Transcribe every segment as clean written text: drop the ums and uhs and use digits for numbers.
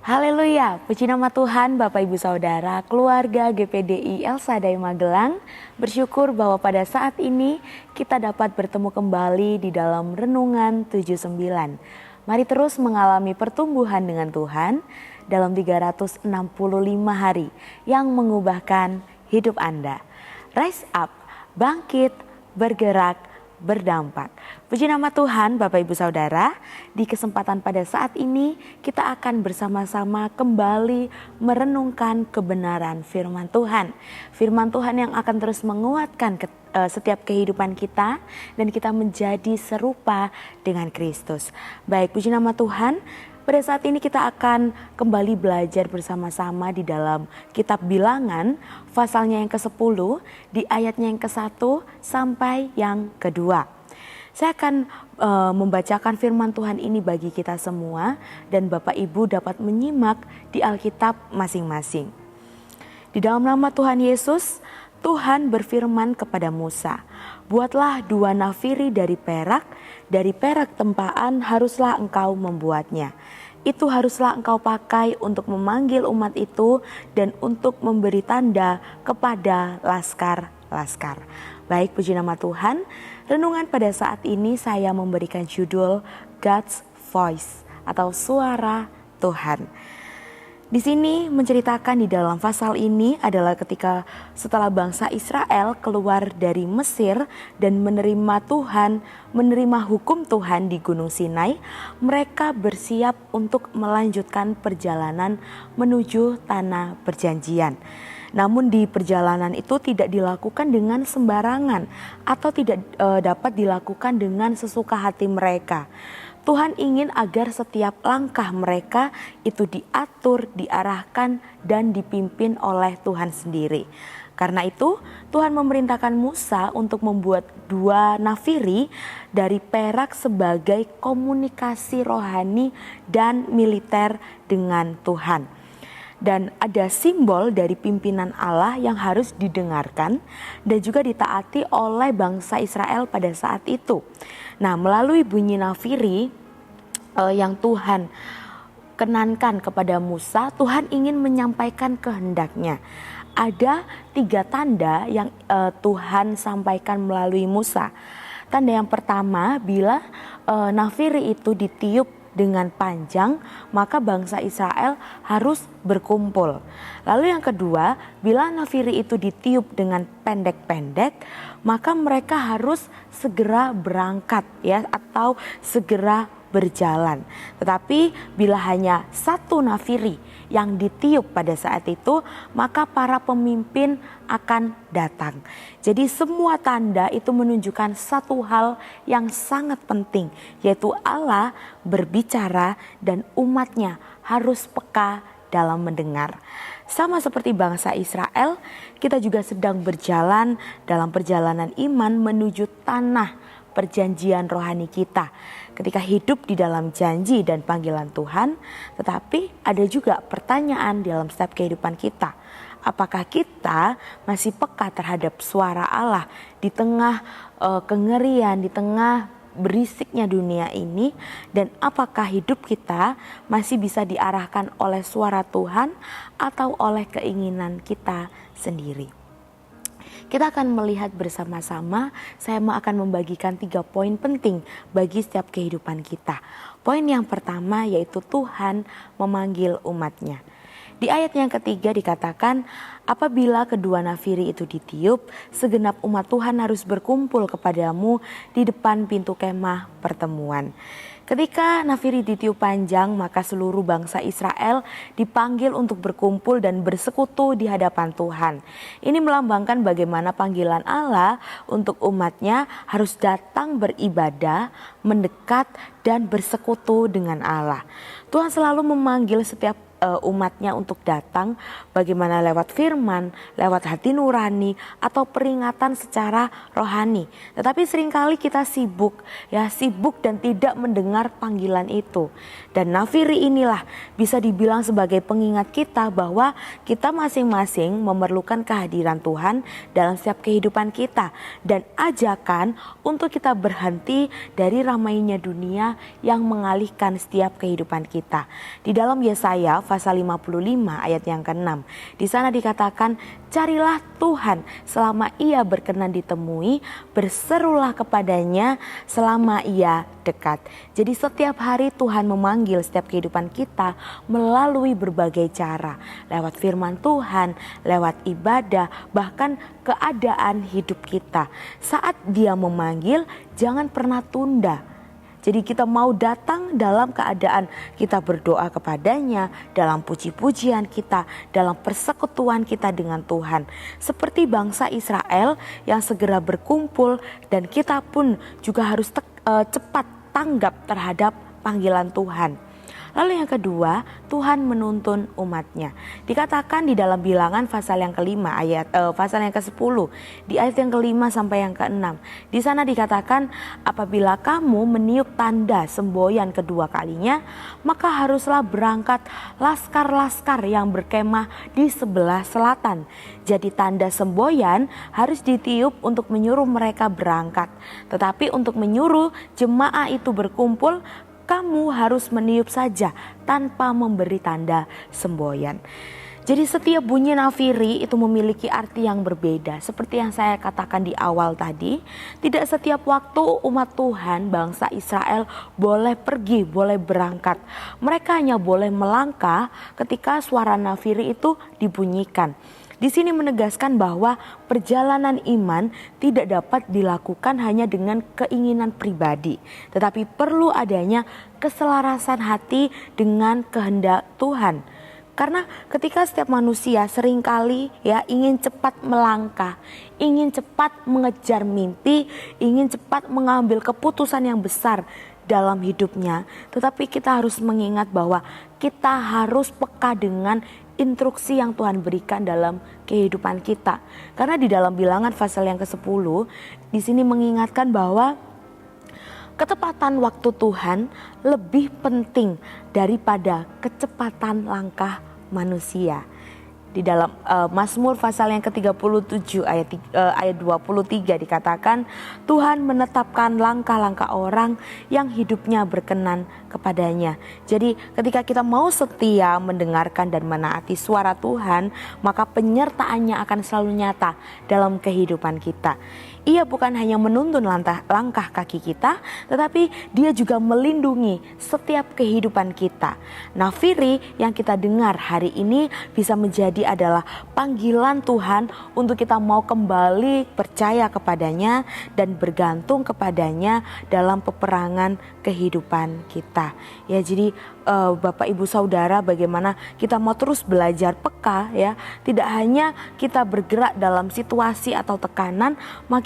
Haleluya, puji nama Tuhan Bapak Ibu Saudara, keluarga GPDI El Shaddai Magelang. Bersyukur bahwa pada saat ini kita dapat bertemu kembali di dalam Renungan 79. Mari terus mengalami pertumbuhan dengan Tuhan dalam 365 hari yang mengubahkan hidup Anda. Rise up, bangkit, bergerak, berdampak. Puji nama Tuhan Bapak Ibu Saudara, di kesempatan pada saat ini kita akan bersama-sama kembali merenungkan kebenaran firman Tuhan. Firman Tuhan yang akan terus menguatkan setiap kehidupan kita dan kita menjadi serupa dengan Kristus. Baik, puji nama Tuhan. Pada saat ini kita akan kembali belajar bersama-sama di dalam kitab Bilangan, pasalnya yang ke-10, di ayatnya yang ke-1 sampai yang ke-2. Saya akan membacakan firman Tuhan ini bagi kita semua dan Bapak Ibu dapat menyimak di Alkitab masing-masing. Di dalam nama Tuhan Yesus, Tuhan berfirman kepada Musa, "Buatlah 2 nafiri dari perak tempaan haruslah engkau membuatnya. Itu haruslah engkau pakai untuk memanggil umat itu dan untuk memberi tanda kepada laskar-laskar." Baik, puji nama Tuhan. Renungan pada saat ini saya memberikan judul God's Voice atau suara Tuhan. Di sini menceritakan di dalam pasal ini adalah ketika setelah bangsa Israel keluar dari Mesir dan menerima Tuhan, menerima hukum Tuhan di Gunung Sinai, mereka bersiap untuk melanjutkan perjalanan menuju tanah perjanjian. Namun di perjalanan itu tidak dilakukan dengan sembarangan atau tidak dapat dilakukan dengan sesuka hati mereka. Tuhan ingin agar setiap langkah mereka itu diatur, diarahkan, dan dipimpin oleh Tuhan sendiri. Karena itu Tuhan memerintahkan Musa untuk membuat 2 nafiri dari perak sebagai komunikasi rohani dan militer dengan Tuhan. Dan ada simbol dari pimpinan Allah yang harus didengarkan dan juga ditaati oleh bangsa Israel pada saat itu. Nah, melalui bunyi nafiri yang Tuhan kenankan kepada Musa, Tuhan ingin menyampaikan kehendaknya. Ada 3 tanda yang Tuhan sampaikan melalui Musa. Tanda yang pertama, bila nafiri itu ditiup dengan panjang, maka bangsa Israel harus berkumpul. Lalu yang kedua, bila nafiri itu ditiup dengan pendek-pendek, maka mereka harus segera berangkat ya, atau segera berjalan. Tetapi bila hanya 1 nafiri yang ditiup pada saat itu, maka para pemimpin akan datang. Jadi semua tanda itu menunjukkan satu hal yang sangat penting, yaitu Allah berbicara dan umatnya harus peka dalam mendengar. Sama seperti bangsa Israel, kita juga sedang berjalan dalam perjalanan iman menuju tanah perjanjian rohani kita. Ketika hidup di dalam janji dan panggilan Tuhan, tetapi ada juga pertanyaan dalam setiap kehidupan kita. Apakah kita masih peka terhadap suara Allah di tengah kengerian, di tengah berisiknya dunia ini, dan apakah hidup kita masih bisa diarahkan oleh suara Tuhan atau oleh keinginan kita sendiri? Kita akan melihat bersama-sama, saya akan membagikan 3 poin penting bagi setiap kehidupan kita. Poin yang pertama yaitu Tuhan memanggil umatnya. Di ayat yang ketiga dikatakan, apabila kedua nafiri itu ditiup, segenap umat Tuhan harus berkumpul kepadamu di depan pintu kemah pertemuan. Ketika nafiri ditiup panjang, maka seluruh bangsa Israel dipanggil untuk berkumpul dan bersekutu di hadapan Tuhan. Ini melambangkan bagaimana panggilan Allah untuk umatnya harus datang beribadah, mendekat, dan bersekutu dengan Allah. Tuhan selalu memanggil setiap umatnya untuk datang, bagaimana lewat firman, lewat hati nurani, atau peringatan secara rohani. Tetapi seringkali kita sibuk dan tidak mendengar panggilan itu. Dan nafiri inilah bisa dibilang sebagai pengingat kita bahwa kita masing-masing memerlukan kehadiran Tuhan dalam setiap kehidupan kita, dan ajakan untuk kita berhenti dari ramainya dunia yang mengalihkan setiap kehidupan kita. Di dalam Yesaya pasal 55 ayat yang ke-6. Di sana dikatakan, carilah Tuhan selama ia berkenan ditemui, berserulah kepadanya selama ia dekat. Jadi setiap hari Tuhan memanggil setiap kehidupan kita melalui berbagai cara. Lewat firman Tuhan, lewat ibadah, bahkan keadaan hidup kita. Saat dia memanggil, jangan pernah tunda. Jadi kita mau datang dalam keadaan kita berdoa kepadanya, dalam puji-pujian kita, dalam persekutuan kita dengan Tuhan. Seperti bangsa Israel yang segera berkumpul, dan kita pun juga harus cepat tanggap terhadap panggilan Tuhan. Lalu yang kedua, Tuhan menuntun umatnya. Dikatakan di dalam Bilangan pasal yang kelima pasal yang ke-10, di ayat yang kelima sampai yang ke-6. Di sana dikatakan, apabila kamu meniup tanda semboyan kedua kalinya, maka haruslah berangkat laskar-laskar yang berkemah di sebelah selatan. Jadi tanda semboyan harus ditiup untuk menyuruh mereka berangkat. Tetapi untuk menyuruh jemaah itu berkumpul, kamu harus meniup saja tanpa memberi tanda semboyan. Jadi setiap bunyi nafiri itu memiliki arti yang berbeda. Seperti yang saya katakan di awal tadi, tidak setiap waktu umat Tuhan bangsa Israel boleh pergi, boleh berangkat. Mereka hanya boleh melangkah ketika suara nafiri itu dibunyikan. Di sini menegaskan bahwa perjalanan iman tidak dapat dilakukan hanya dengan keinginan pribadi, tetapi perlu adanya keselarasan hati dengan kehendak Tuhan. Karena ketika setiap manusia seringkali ingin cepat melangkah, ingin cepat mengejar mimpi, ingin cepat mengambil keputusan yang besar dalam hidupnya, tetapi kita harus mengingat bahwa kita harus peka dengan instruksi yang Tuhan berikan dalam kehidupan kita. Karena di dalam Bilangan pasal yang ke-10 di sini mengingatkan bahwa ketepatan waktu Tuhan lebih penting daripada kecepatan langkah manusia. Di dalam Mazmur pasal yang ke-37 ayat 23 dikatakan, Tuhan menetapkan langkah-langkah orang yang hidupnya berkenan kepadanya. Jadi ketika kita mau setia mendengarkan dan menaati suara Tuhan, maka penyertaannya akan selalu nyata dalam kehidupan kita. Ia bukan hanya menuntun langkah kaki kita, tetapi dia juga melindungi setiap kehidupan kita. Nafiri yang kita dengar hari ini bisa menjadi adalah panggilan Tuhan untuk kita mau kembali percaya kepadanya dan bergantung kepadanya dalam peperangan kehidupan kita. Ya, jadi Bapak Ibu Saudara, bagaimana kita mau terus belajar peka ya. Tidak hanya kita bergerak dalam situasi atau tekanan,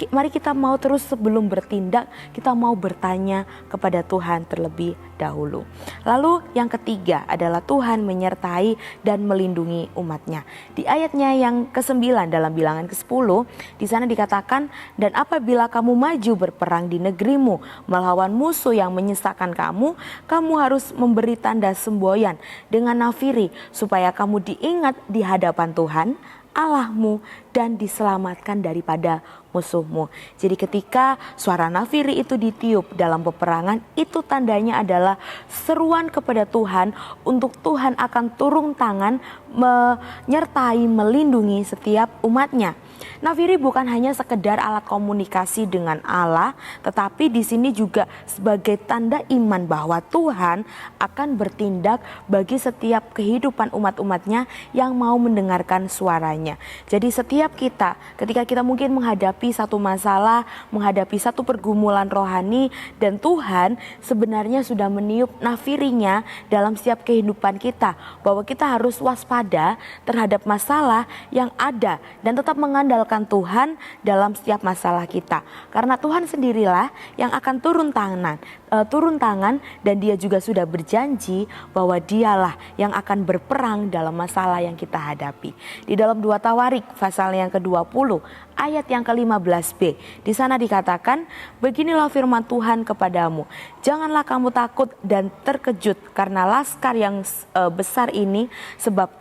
mari kita mau terus sebelum bertindak, kita mau bertanya kepada Tuhan terlebih dahulu. Lalu yang ketiga adalah Tuhan menyertai dan melindungi umatnya. Di ayatnya yang ke-9 dalam Bilangan ke-10, di sana dikatakan, dan apabila kamu maju berperang di negerimu melawan musuh yang menyesakan kamu, kamu harus memberi tanda semboyan dengan nafiri supaya kamu diingat di hadapan Tuhan Allahmu dan diselamatkan daripada musuhmu. Jadi ketika suara nafiri itu ditiup dalam peperangan, itu tandanya adalah seruan kepada Tuhan untuk Tuhan akan turun tangan menyertai, melindungi setiap umatnya. Nafiri bukan hanya sekedar alat komunikasi dengan Allah, tetapi di sini juga sebagai tanda iman bahwa Tuhan akan bertindak bagi setiap kehidupan umat-umatnya yang mau mendengarkan suaranya. Jadi setiap kita, ketika kita mungkin menghadapi satu masalah, menghadapi satu pergumulan rohani, dan Tuhan sebenarnya sudah meniup nafirinya dalam setiap kehidupan kita, bahwa kita harus waspada terhadap masalah yang ada dan tetap mengandalkan Tuhan dalam setiap masalah kita. Karena Tuhan sendirilah yang akan turun tangan dan dia juga sudah berjanji bahwa dialah yang akan berperang dalam masalah yang kita hadapi. Di dalam 2 Tawarik pasal yang ke-20 ayat yang ke-15b, di sana dikatakan, beginilah firman Tuhan kepadamu, janganlah kamu takut dan terkejut karena laskar yang besar ini, sebab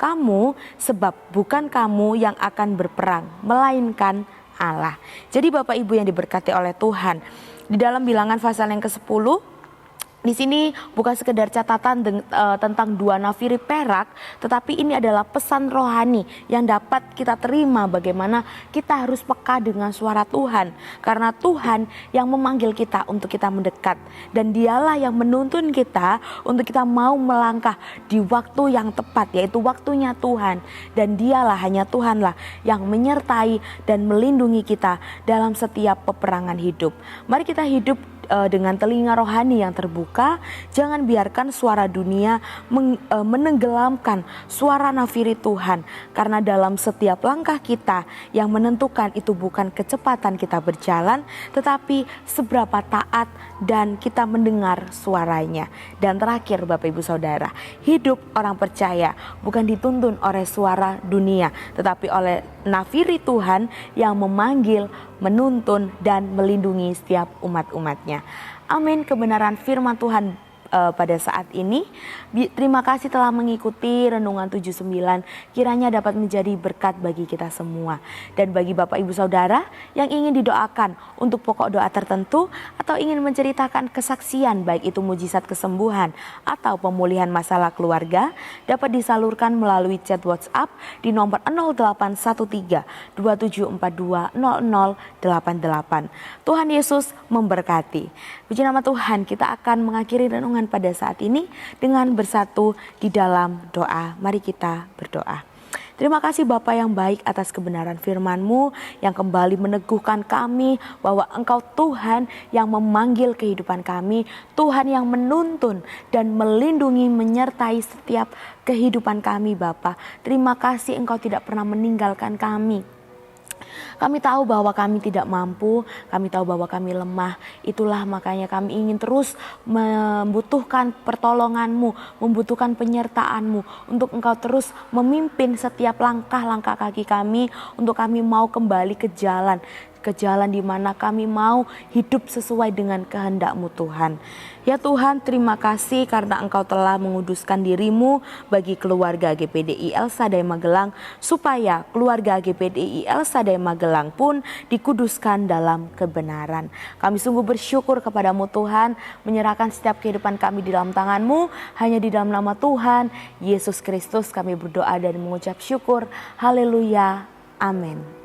bukan kamu yang akan berperang, melainkan Allah. Jadi Bapak Ibu yang diberkati oleh Tuhan, di dalam Bilangan pasal yang ke-10 Di sini bukan sekedar catatan tentang dua nafiri perak, tetapi ini adalah pesan rohani yang dapat kita terima bagaimana kita harus peka dengan suara Tuhan. Karena Tuhan yang memanggil kita untuk kita mendekat, dan dialah yang menuntun kita untuk kita mau melangkah di waktu yang tepat, yaitu waktunya Tuhan. Dan dialah, hanya Tuhanlah yang menyertai dan melindungi kita dalam setiap peperangan hidup. Mari kita hidup dengan telinga rohani yang terbuka. Jangan biarkan suara dunia menenggelamkan suara nafiri Tuhan, karena dalam setiap langkah kita yang menentukan itu bukan kecepatan kita berjalan, tetapi seberapa taat dan kita mendengar suaranya. Dan terakhir Bapak Ibu Saudara, hidup orang percaya bukan dituntun oleh suara dunia, tetapi oleh nafiri Tuhan yang memanggil, menuntun, dan melindungi setiap umat-umatnya. Amin. Kebenaran firman Tuhan pada saat ini. Terima kasih telah mengikuti Renungan 79. Kiranya dapat menjadi berkat bagi kita semua. Dan bagi Bapak Ibu Saudara yang ingin didoakan untuk pokok doa tertentu atau ingin menceritakan kesaksian, baik itu mujizat kesembuhan atau pemulihan masalah keluarga, dapat disalurkan melalui chat WhatsApp di nomor 0813 2742 0088. Tuhan Yesus memberkati. Puji nama Tuhan, kita akan mengakhiri renungan pada saat ini dengan bersatu di dalam doa. Mari kita berdoa. Terima kasih Bapa yang baik atas kebenaran firman-Mu yang kembali meneguhkan kami bahwa Engkau Tuhan yang memanggil kehidupan kami, Tuhan yang menuntun dan melindungi menyertai setiap kehidupan kami Bapa. Terima kasih Engkau tidak pernah meninggalkan kami. Kami tahu bahwa kami tidak mampu, kami tahu bahwa kami lemah. Itulah makanya kami ingin terus membutuhkan pertolongan-Mu, membutuhkan penyertaan-Mu, untuk Engkau terus memimpin setiap langkah-langkah kaki kami, untuk kami mau kembali ke jalan di mana kami mau hidup sesuai dengan kehendak-Mu Tuhan. Ya Tuhan, terima kasih karena Engkau telah menguduskan diri-Mu bagi keluarga GPDI El Shaddai Magelang, supaya keluarga GPDI El Shaddai Magelang pun dikuduskan dalam kebenaran. Kami sungguh bersyukur kepadamu Tuhan, menyerahkan setiap kehidupan kami di dalam tangan-Mu. Hanya di dalam nama Tuhan Yesus Kristus kami berdoa dan mengucap syukur. Haleluya. Amin.